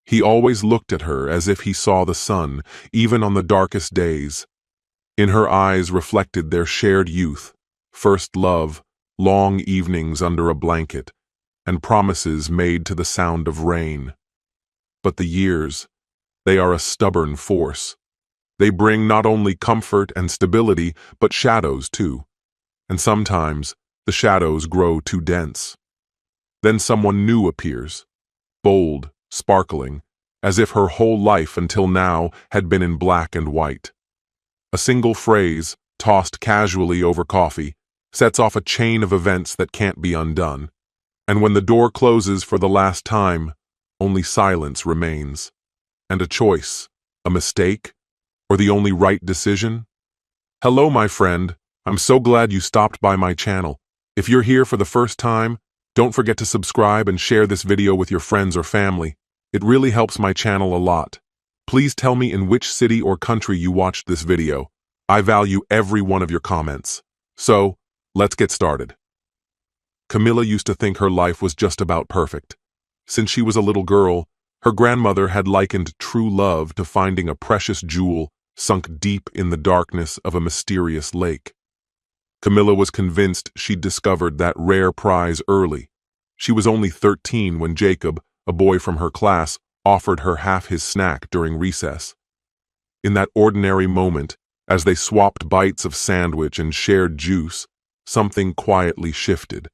He always looked at her as if he saw the sun, even on the darkest days. In her eyes reflected their shared youth, first love, long evenings under a blanket, and promises made to the sound of rain. But the years, they are a stubborn force. They bring not only comfort and stability, but shadows too. And sometimes, the shadows grow too dense. Then someone new appears, bold, sparkling, as if her whole life until now had been in black and white. A single phrase, tossed casually over coffee, sets off a chain of events that can't be undone. And when the door closes for the last time, only silence remains. And a choice, a mistake, or the only right decision? Hello, my friend. I'm so glad you stopped by my channel. If you're here for the first time, don't forget to subscribe and share this video with your friends or family. It really helps my channel a lot. Please tell me in which city or country you watched this video. I value every one of your comments. So, let's get started. Camilla used to think her life was just about perfect. Since she was a little girl, her grandmother had likened true love to finding a precious jewel sunk deep in the darkness of a mysterious lake. Camilla was convinced she'd discovered that rare prize early. She was only 13 when Jacob, a boy from her class, offered her half his snack during recess. In that ordinary moment, as they swapped bites of sandwich and shared juice, something quietly shifted.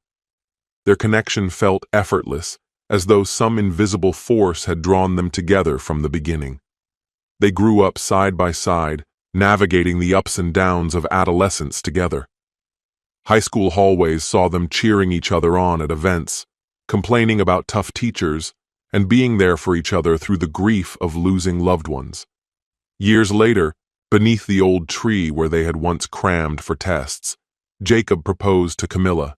Their connection felt effortless, as though some invisible force had drawn them together from the beginning. They grew up side by side, navigating the ups and downs of adolescence together. High school hallways saw them cheering each other on at events, complaining about tough teachers, and being there for each other through the grief of losing loved ones. Years later, beneath the old tree where they had once crammed for tests, Jacob proposed to Camilla.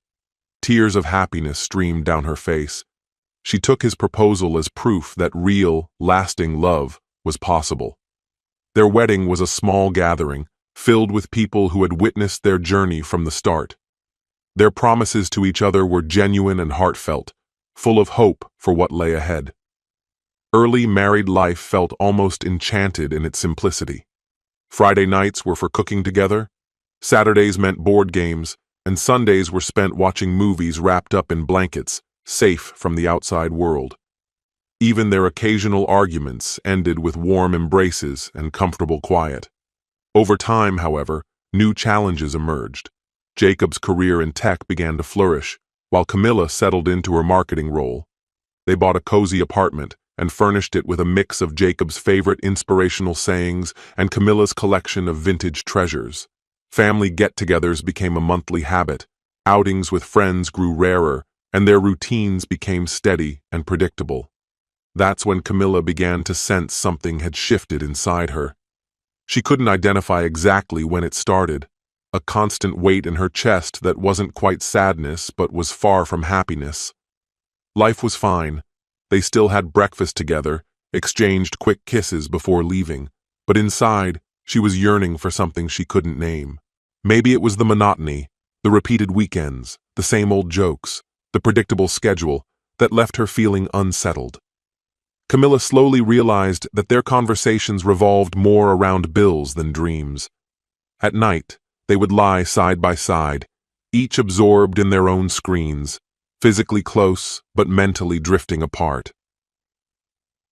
Tears of happiness streamed down her face. She took his proposal as proof that real, lasting love was possible. Their wedding was a small gathering, filled with people who had witnessed their journey from the start. Their promises to each other were genuine and heartfelt, full of hope for what lay ahead. Early married life felt almost enchanted in its simplicity. Friday nights were for cooking together, Saturdays meant board games, and Sundays were spent watching movies wrapped up in blankets, safe from the outside world. Even their occasional arguments ended with warm embraces and comfortable quiet. Over time, however, new challenges emerged. Jacob's career in tech began to flourish, while Camilla settled into her marketing role. They bought a cozy apartment and furnished it with a mix of Jacob's favorite inspirational sayings and Camilla's collection of vintage treasures. Family get-togethers became a monthly habit, outings with friends grew rarer, and their routines became steady and predictable. That's when Camilla began to sense something had shifted inside her. She couldn't identify exactly when it started, a constant weight in her chest that wasn't quite sadness but was far from happiness. Life was fine. They still had breakfast together, exchanged quick kisses before leaving, but inside, she was yearning for something she couldn't name. Maybe it was the monotony, the repeated weekends, the same old jokes, the predictable schedule that left her feeling unsettled. Camilla slowly realized that their conversations revolved more around bills than dreams. At night, they would lie side by side, each absorbed in their own screens, physically close but mentally drifting apart.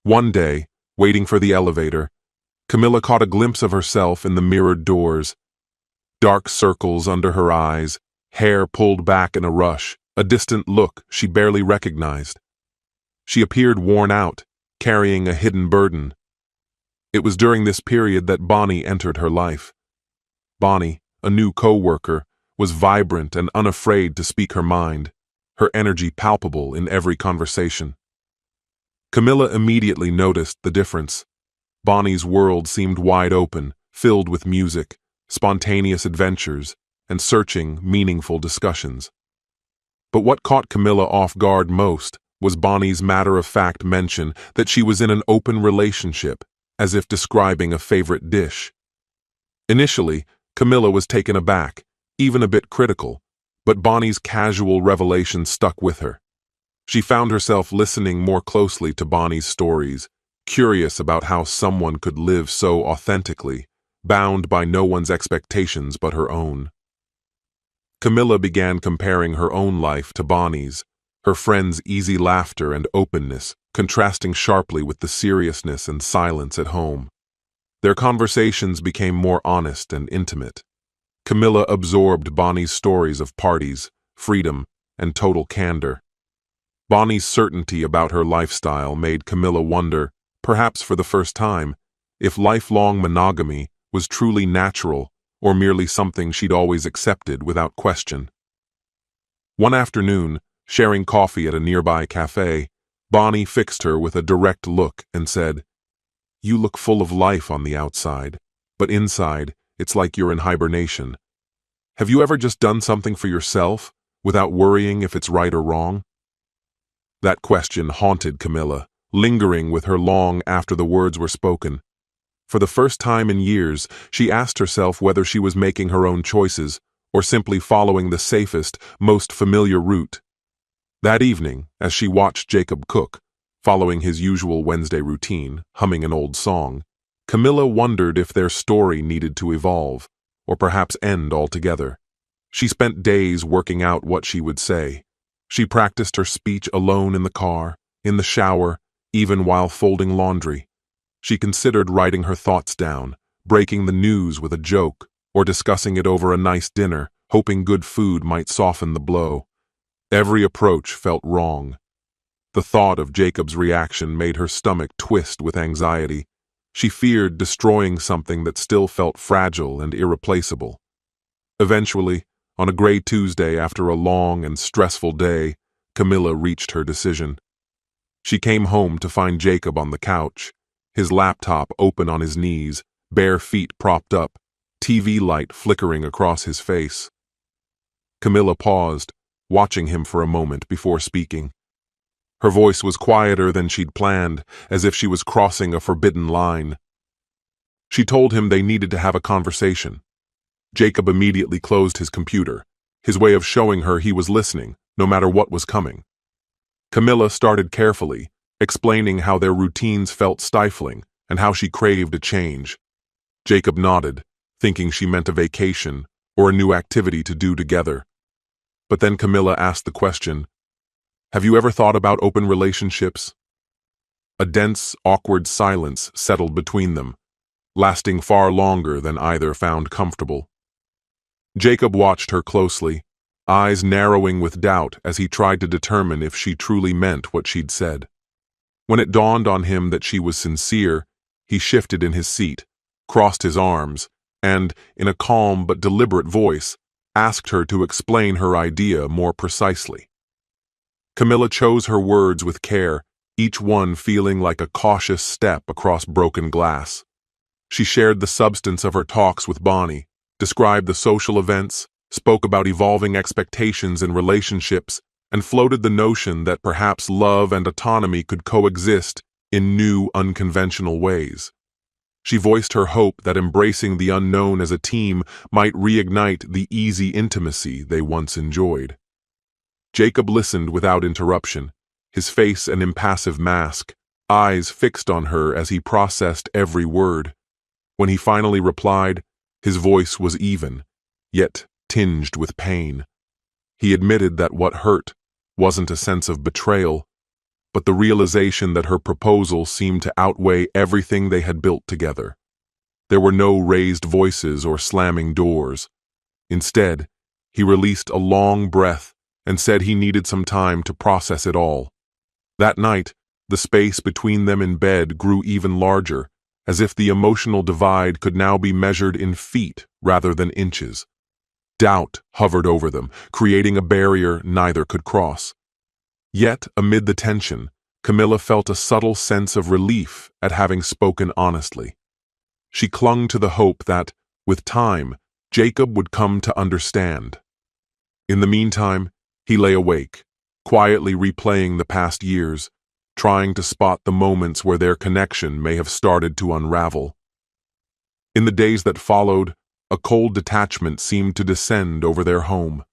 One day, waiting for the elevator, Camilla caught a glimpse of herself in the mirrored doors. Dark circles under her eyes, hair pulled back in a rush, a distant look she barely recognized. She appeared worn out, carrying a hidden burden. It was during this period that Bonnie entered her life. Bonnie, a new co-worker, was vibrant and unafraid to speak her mind, her energy palpable in every conversation. Camilla immediately noticed the difference. Bonnie's world seemed wide open, filled with music, spontaneous adventures, and searching, meaningful discussions. But what caught Camilla off guard most was Bonnie's matter-of-fact mention that she was in an open relationship, as if describing a favorite dish. Initially, Camilla was taken aback, even a bit critical, but Bonnie's casual revelation stuck with her. She found herself listening more closely to Bonnie's stories, curious about how someone could live so authentically, bound by no one's expectations but her own. Camilla began comparing her own life to Bonnie's, her friend's easy laughter and openness contrasting sharply with the seriousness and silence at home. Their conversations became more honest and intimate. Camilla absorbed Bonnie's stories of parties, freedom, and total candor. Bonnie's certainty about her lifestyle made Camilla wonder, perhaps for the first time, if lifelong monogamy was truly natural or merely something she'd always accepted without question. One afternoon, sharing coffee at a nearby cafe, Bonnie fixed her with a direct look and said, "You look full of life on the outside, but inside, it's like you're in hibernation. Have you ever just done something for yourself, without worrying if it's right or wrong?" That question haunted Camilla, lingering with her long after the words were spoken. For the first time in years, she asked herself whether she was making her own choices, or simply following the safest, most familiar route. That evening, as she watched Jacob cook, following his usual Wednesday routine, humming an old song, Camilla wondered if their story needed to evolve, or perhaps end altogether. She spent days working out what she would say. She practiced her speech alone in the car, in the shower, even while folding laundry. She considered writing her thoughts down, breaking the news with a joke, or discussing it over a nice dinner, hoping good food might soften the blow. Every approach felt wrong. The thought of Jacob's reaction made her stomach twist with anxiety. She feared destroying something that still felt fragile and irreplaceable. Eventually, on a gray Tuesday after a long and stressful day, Camilla reached her decision. She came home to find Jacob on the couch, his laptop open on his knees, bare feet propped up, TV light flickering across his face. Camilla paused, watching him for a moment before speaking. Her voice was quieter than she'd planned, as if she was crossing a forbidden line. She told him they needed to have a conversation. Jacob immediately closed his computer, his way of showing her he was listening, no matter what was coming. Camilla started carefully, explaining how their routines felt stifling and how she craved a change. Jacob nodded, thinking she meant a vacation or a new activity to do together. But then Camilla asked the question, "Have you ever thought about open relationships?" A dense, awkward silence settled between them, lasting far longer than either found comfortable. Jacob watched her closely, eyes narrowing with doubt as he tried to determine if she truly meant what she'd said. When it dawned on him that she was sincere, he shifted in his seat, crossed his arms, and, in a calm but deliberate voice, asked her to explain her idea more precisely. Camilla chose her words with care, each one feeling like a cautious step across broken glass. She shared the substance of her talks with Bonnie, described the social events, spoke about evolving expectations in relationships, and floated the notion that perhaps love and autonomy could coexist in new, unconventional ways. She voiced her hope that embracing the unknown as a team might reignite the easy intimacy they once enjoyed. Jacob listened without interruption, his face an impassive mask, eyes fixed on her as he processed every word. When he finally replied, his voice was even, yet tinged with pain. He admitted that what hurt wasn't a sense of betrayal, but the realization that her proposal seemed to outweigh everything they had built together. There were no raised voices or slamming doors. Instead, he released a long breath and said he needed some time to process it all. That night, the space between them in bed grew even larger, as if the emotional divide could now be measured in feet rather than inches. Doubt hovered over them, creating a barrier neither could cross. Yet, amid the tension, Camilla felt a subtle sense of relief at having spoken honestly. She clung to the hope that, with time, Jacob would come to understand. In the meantime, he lay awake, quietly replaying the past years, trying to spot the moments where their connection may have started to unravel. In the days that followed, a cold detachment seemed to descend over their home.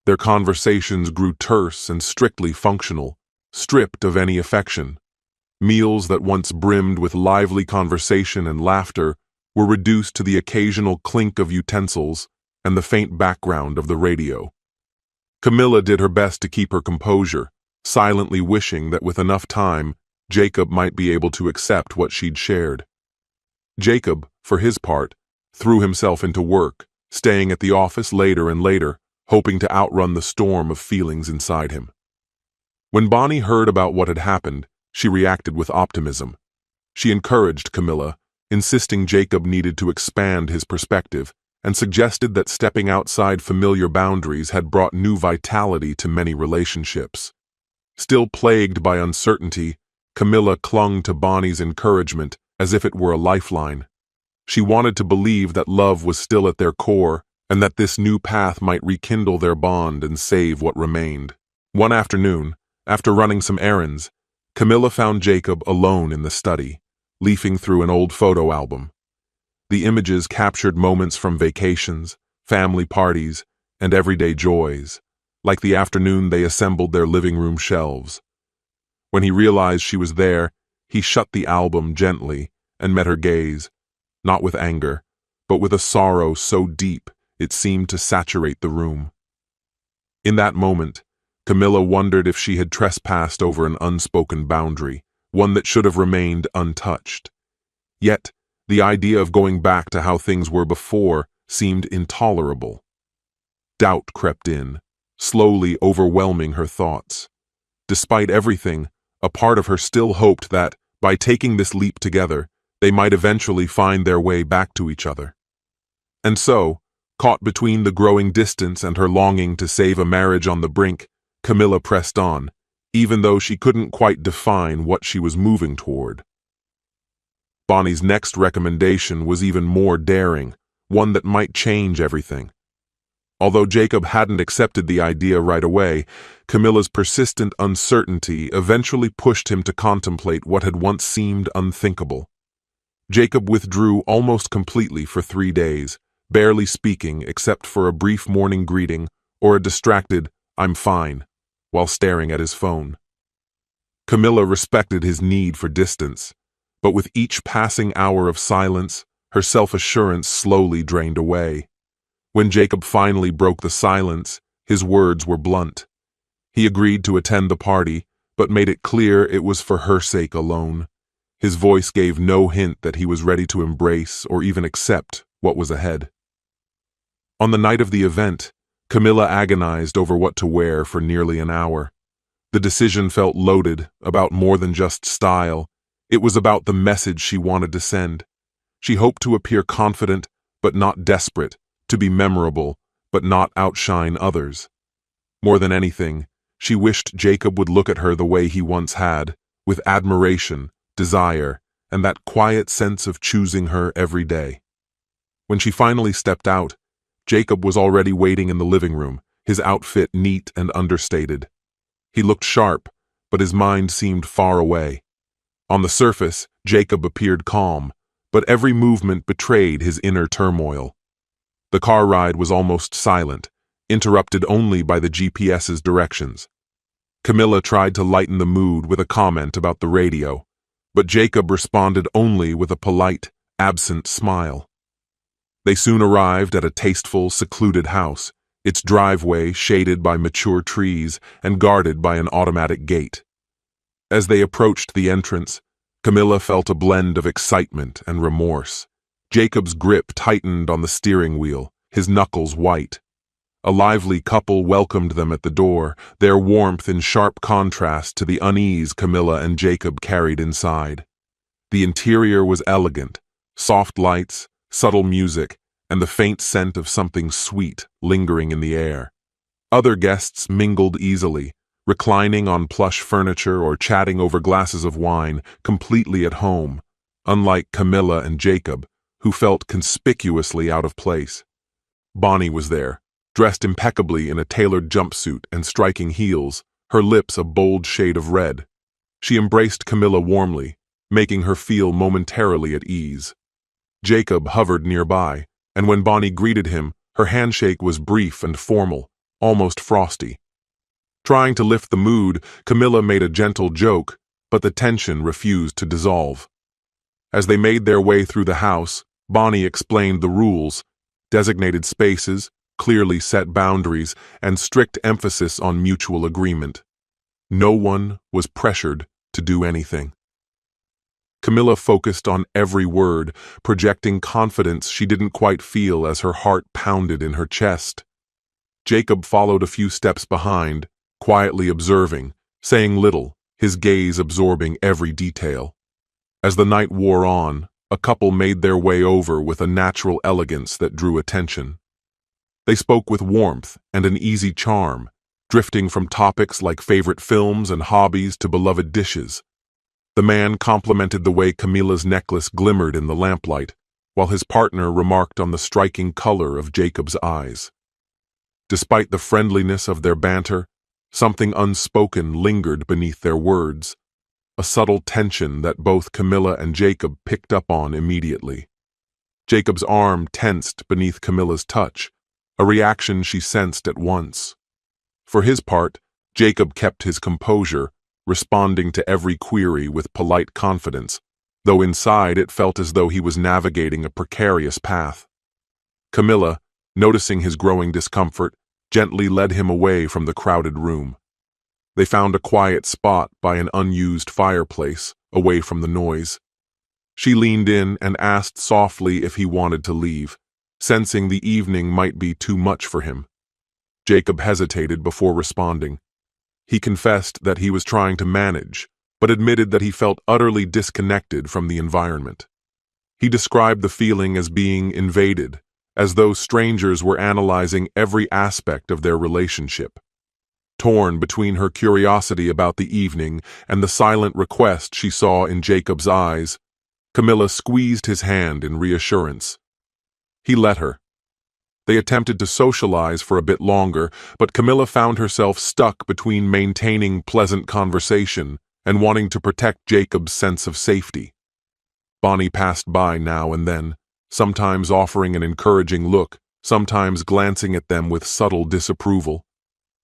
Their conversations grew terse and strictly functional, stripped of any affection. Meals that once brimmed with lively conversation and laughter were reduced to the occasional clink of utensils and the faint background of the radio. Camilla did her best to keep her composure, silently wishing that with enough time, Jacob might be able to accept what she'd shared. Jacob, for his part, threw himself into work, staying at the office later and later, hoping to outrun the storm of feelings inside him. When Bonnie heard about what had happened, she reacted with optimism. She encouraged Camilla, insisting Jacob needed to expand his perspective, and suggested that stepping outside familiar boundaries had brought new vitality to many relationships. Still plagued by uncertainty, Camilla clung to Bonnie's encouragement as if it were a lifeline. She wanted to believe that love was still at their core and that this new path might rekindle their bond and save what remained. One afternoon, after running some errands, Camilla found Jacob alone in the study, leafing through an old photo album. The images captured moments from vacations, family parties, and everyday joys, like the afternoon they assembled their living room shelves. When he realized she was there, he shut the album gently and met her gaze, not with anger, but with a sorrow so deep it seemed to saturate the room. In that moment, Camilla wondered if she had trespassed over an unspoken boundary, one that should have remained untouched. Yet, the idea of going back to how things were before seemed intolerable. Doubt crept in, slowly overwhelming her thoughts. Despite everything, a part of her still hoped that, by taking this leap together, they might eventually find their way back to each other. And so, caught between the growing distance and her longing to save a marriage on the brink, Camilla pressed on, even though she couldn't quite define what she was moving toward. Bonnie's next recommendation was even more daring, one that might change everything. Although Jacob hadn't accepted the idea right away, Camilla's persistent uncertainty eventually pushed him to contemplate what had once seemed unthinkable. Jacob withdrew almost completely for 3 days, barely speaking except for a brief morning greeting or a distracted, "I'm fine," while staring at his phone. Camilla respected his need for distance, but with each passing hour of silence, her self-assurance slowly drained away. When Jacob finally broke the silence, his words were blunt. He agreed to attend the party, but made it clear it was for her sake alone. His voice gave no hint that he was ready to embrace or even accept what was ahead. On the night of the event, Camilla agonized over what to wear for nearly an hour. The decision felt loaded, about more than just style. It was about the message she wanted to send. She hoped to appear confident, but not desperate, to be memorable, but not outshine others. More than anything, she wished Jacob would look at her the way he once had, with admiration, desire, and that quiet sense of choosing her every day. When she finally stepped out, Jacob was already waiting in the living room, his outfit neat and understated. He looked sharp, but his mind seemed far away. On the surface, Jacob appeared calm, but every movement betrayed his inner turmoil. The car ride was almost silent, interrupted only by the GPS's directions. Camilla tried to lighten the mood with a comment about the radio, but Jacob responded only with a polite, absent smile. They soon arrived at a tasteful, secluded house, its driveway shaded by mature trees and guarded by an automatic gate. As they approached the entrance, Camilla felt a blend of excitement and remorse. Jacob's grip tightened on the steering wheel, his knuckles white. A lively couple welcomed them at the door, their warmth in sharp contrast to the unease Camilla and Jacob carried inside. The interior was elegant, soft lights, subtle music, and the faint scent of something sweet lingering in the air. Other guests mingled easily, reclining on plush furniture or chatting over glasses of wine, completely at home, unlike Camilla and Jacob, who felt conspicuously out of place. Bonnie was there, dressed impeccably in a tailored jumpsuit and striking heels, her lips a bold shade of red. She embraced Camilla warmly, making her feel momentarily at ease. Jacob hovered nearby, and when Bonnie greeted him, her handshake was brief and formal, almost frosty. Trying to lift the mood, Camilla made a gentle joke, but the tension refused to dissolve. As they made their way through the house, Bonnie explained the rules: designated spaces, clearly set boundaries, and strict emphasis on mutual agreement. No one was pressured to do anything. Camilla focused on every word, projecting confidence she didn't quite feel as her heart pounded in her chest. Jacob followed a few steps behind, quietly observing, saying little, his gaze absorbing every detail. As the night wore on, a couple made their way over with a natural elegance that drew attention. They spoke with warmth and an easy charm, drifting from topics like favorite films and hobbies to beloved dishes. The man complimented the way Camilla's necklace glimmered in the lamplight, while his partner remarked on the striking color of Jacob's eyes. Despite the friendliness of their banter, something unspoken lingered beneath their words, a subtle tension that both Camilla and Jacob picked up on immediately. Jacob's arm tensed beneath Camilla's touch, a reaction she sensed at once. For his part, Jacob kept his composure, responding to every query with polite confidence, though inside it felt as though he was navigating a precarious path. Camilla, noticing his growing discomfort, gently led him away from the crowded room. They found a quiet spot by an unused fireplace, away from the noise. She leaned in and asked softly if he wanted to leave, sensing the evening might be too much for him. Jacob hesitated before responding. He confessed that he was trying to manage, but admitted that he felt utterly disconnected from the environment. He described the feeling as being invaded, as though strangers were analyzing every aspect of their relationship. Torn between her curiosity about the evening and the silent request she saw in Jacob's eyes, Camilla squeezed his hand in reassurance. He let her. They attempted to socialize for a bit longer, but Camilla found herself stuck between maintaining pleasant conversation and wanting to protect Jacob's sense of safety. Bonnie passed by now and then, sometimes offering an encouraging look, sometimes glancing at them with subtle disapproval.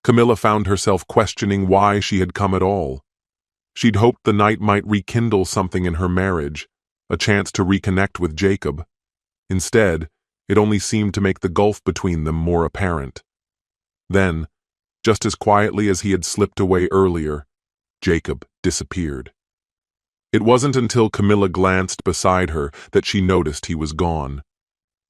Camilla found herself questioning why she had come at all. She'd hoped the night might rekindle something in her marriage, a chance to reconnect with Jacob. Instead, it only seemed to make the gulf between them more apparent. Then, just as quietly as he had slipped away earlier, Jacob disappeared. It wasn't until Camilla glanced beside her that she noticed he was gone.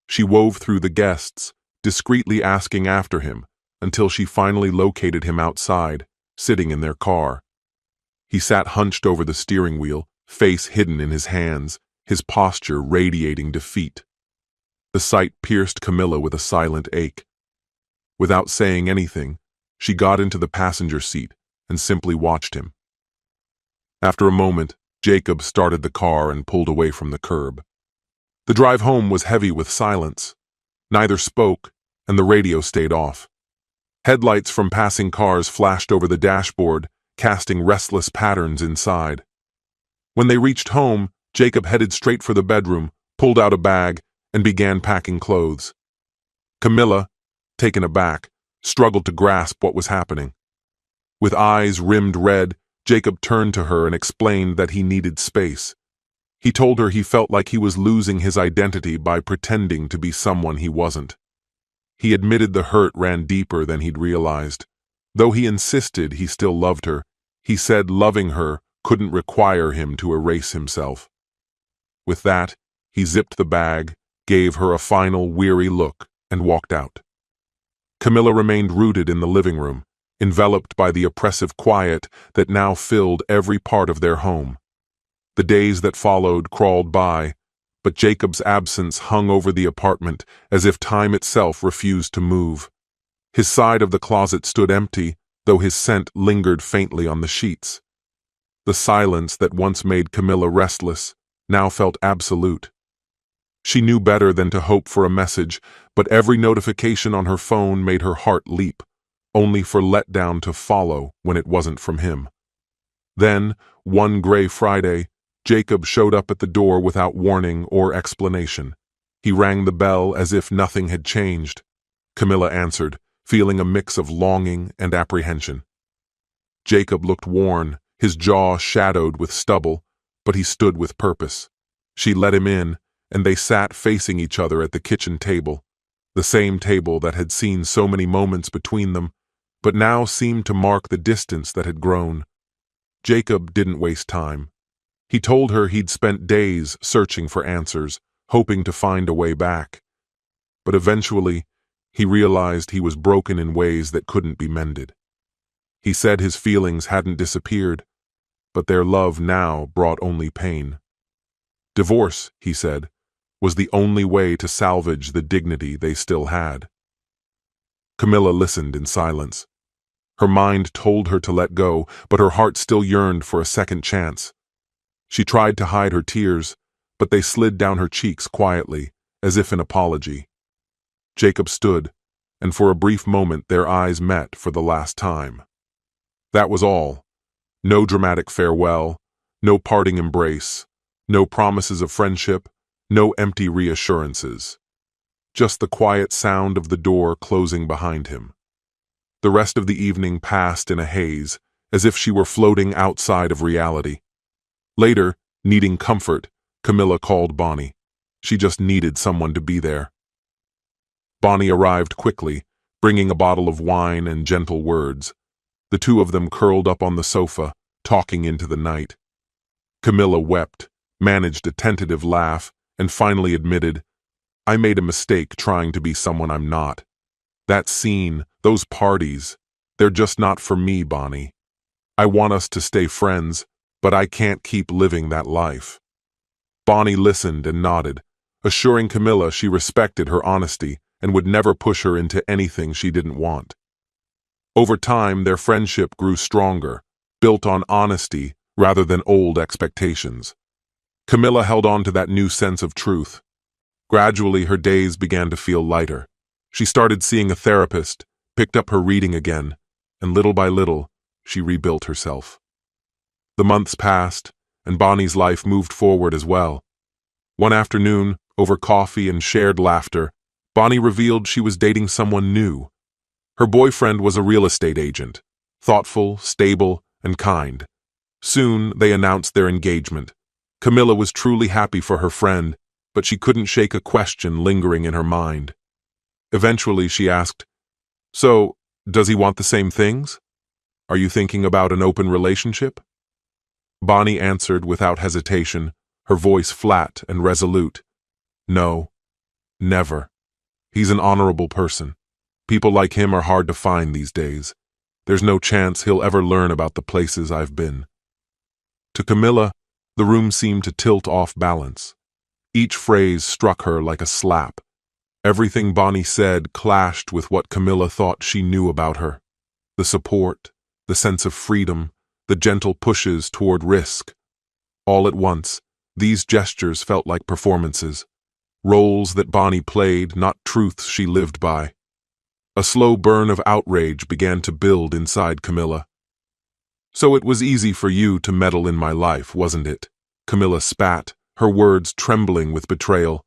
She wove through the guests, discreetly asking after him, until she finally located him outside, sitting in their car. He sat hunched over the steering wheel, face hidden in his hands, his posture radiating defeat. The sight pierced Camilla with a silent ache. Without saying anything, she got into the passenger seat and simply watched him. After a moment, Jacob started the car and pulled away from the curb. The drive home was heavy with silence. Neither spoke, and the radio stayed off. Headlights from passing cars flashed over the dashboard, casting restless patterns inside. When they reached home, Jacob headed straight for the bedroom, pulled out a bag, and began packing clothes. Camilla, taken aback, struggled to grasp what was happening. With eyes rimmed red, Jacob turned to her and explained that he needed space. He told her he felt like he was losing his identity by pretending to be someone he wasn't. He admitted the hurt ran deeper than he'd realized. Though he insisted he still loved her, he said loving her couldn't require him to erase himself. With that, he zipped the bag, gave her a final weary look, and walked out. Camilla remained rooted in the living room, enveloped by the oppressive quiet that now filled every part of their home. The days that followed crawled by, but Jacob's absence hung over the apartment as if time itself refused to move. His side of the closet stood empty, though his scent lingered faintly on the sheets. The silence that once made Camilla restless now felt absolute. She knew better than to hope for a message, but every notification on her phone made her heart leap, only for letdown to follow when it wasn't from him. Then, one gray Friday, Jacob showed up at the door without warning or explanation. He rang the bell as if nothing had changed. Camilla answered, feeling a mix of longing and apprehension. Jacob looked worn, his jaw shadowed with stubble, but he stood with purpose. She let him in, and they sat facing each other at the kitchen table, the same table that had seen so many moments between them, but now seemed to mark the distance that had grown. Jacob didn't waste time. He told her he'd spent days searching for answers, hoping to find a way back. But eventually, he realized he was broken in ways that couldn't be mended. He said his feelings hadn't disappeared, but their love now brought only pain. Divorce, he said, was the only way to salvage the dignity they still had. Camilla listened in silence. Her mind told her to let go, but her heart still yearned for a second chance. She tried to hide her tears, but they slid down her cheeks quietly, as if in apology. Jacob stood, and for a brief moment their eyes met for the last time. That was all. No dramatic farewell, no parting embrace, no promises of friendship, no empty reassurances. Just the quiet sound of the door closing behind him. The rest of the evening passed in a haze, as if she were floating outside of reality. Later, needing comfort, Camilla called Bonnie. She just needed someone to be there. Bonnie arrived quickly, bringing a bottle of wine and gentle words. The two of them curled up on the sofa, talking into the night. Camilla wept, managed a tentative laugh, and finally admitted, "I made a mistake trying to be someone I'm not. That scene, those parties, they're just not for me, Bonnie. I want us to stay friends, but I can't keep living that life." Bonnie listened and nodded, assuring Camilla she respected her honesty and would never push her into anything she didn't want. Over time, their friendship grew stronger, built on honesty rather than old expectations. Camilla held on to that new sense of truth. Gradually, her days began to feel lighter. She started seeing a therapist, picked up her reading again, and little by little, she rebuilt herself. The months passed, and Bonnie's life moved forward as well. One afternoon, over coffee and shared laughter, Bonnie revealed she was dating someone new. Her boyfriend was a real estate agent, thoughtful, stable, and kind. Soon, they announced their engagement. Camilla was truly happy for her friend, but she couldn't shake a question lingering in her mind. Eventually, she asked, "So, does he want the same things? Are you thinking about an open relationship?" Bonnie answered without hesitation, her voice flat and resolute. "No, never. He's an honorable person. People like him are hard to find these days. There's no chance he'll ever learn about the places I've been." To Camilla, the room seemed to tilt off balance. Each phrase struck her like a slap. Everything Bonnie said clashed with what Camilla thought she knew about her. The support, the sense of freedom, the gentle pushes toward risk. All at once, these gestures felt like performances. Roles that Bonnie played, not truths she lived by. A slow burn of outrage began to build inside Camilla. "So it was easy for you to meddle in my life, wasn't it?" Camilla spat, her words trembling with betrayal.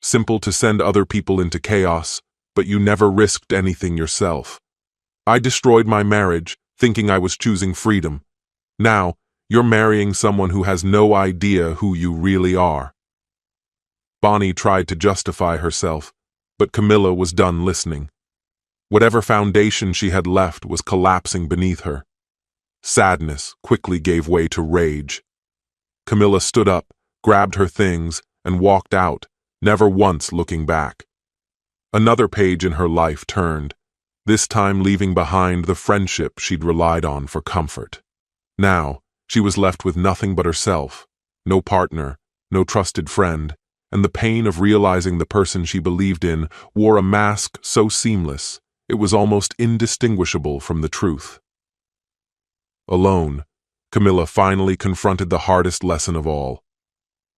"Simple to send other people into chaos, but you never risked anything yourself. I destroyed my marriage, thinking I was choosing freedom. Now, you're marrying someone who has no idea who you really are." Bonnie tried to justify herself, but Camilla was done listening. Whatever foundation she had left was collapsing beneath her. Sadness quickly gave way to rage. Camilla stood up, grabbed her things, and walked out, never once looking back. Another page in her life turned, this time leaving behind the friendship she'd relied on for comfort. Now, she was left with nothing but herself, no partner, no trusted friend, and the pain of realizing the person she believed in wore a mask so seamless it was almost indistinguishable from the truth. Alone, Camilla finally confronted the hardest lesson of all.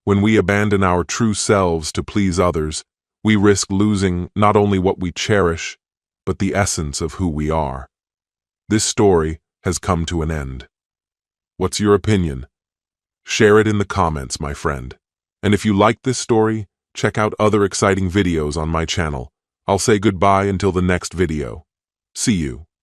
When we abandon our true selves to please others, we risk losing not only what we cherish, but the essence of who we are. This story has come to an end. What's your opinion? Share it in the comments, my friend. And if you liked this story, check out other exciting videos on my channel. I'll say goodbye until the next video. See you.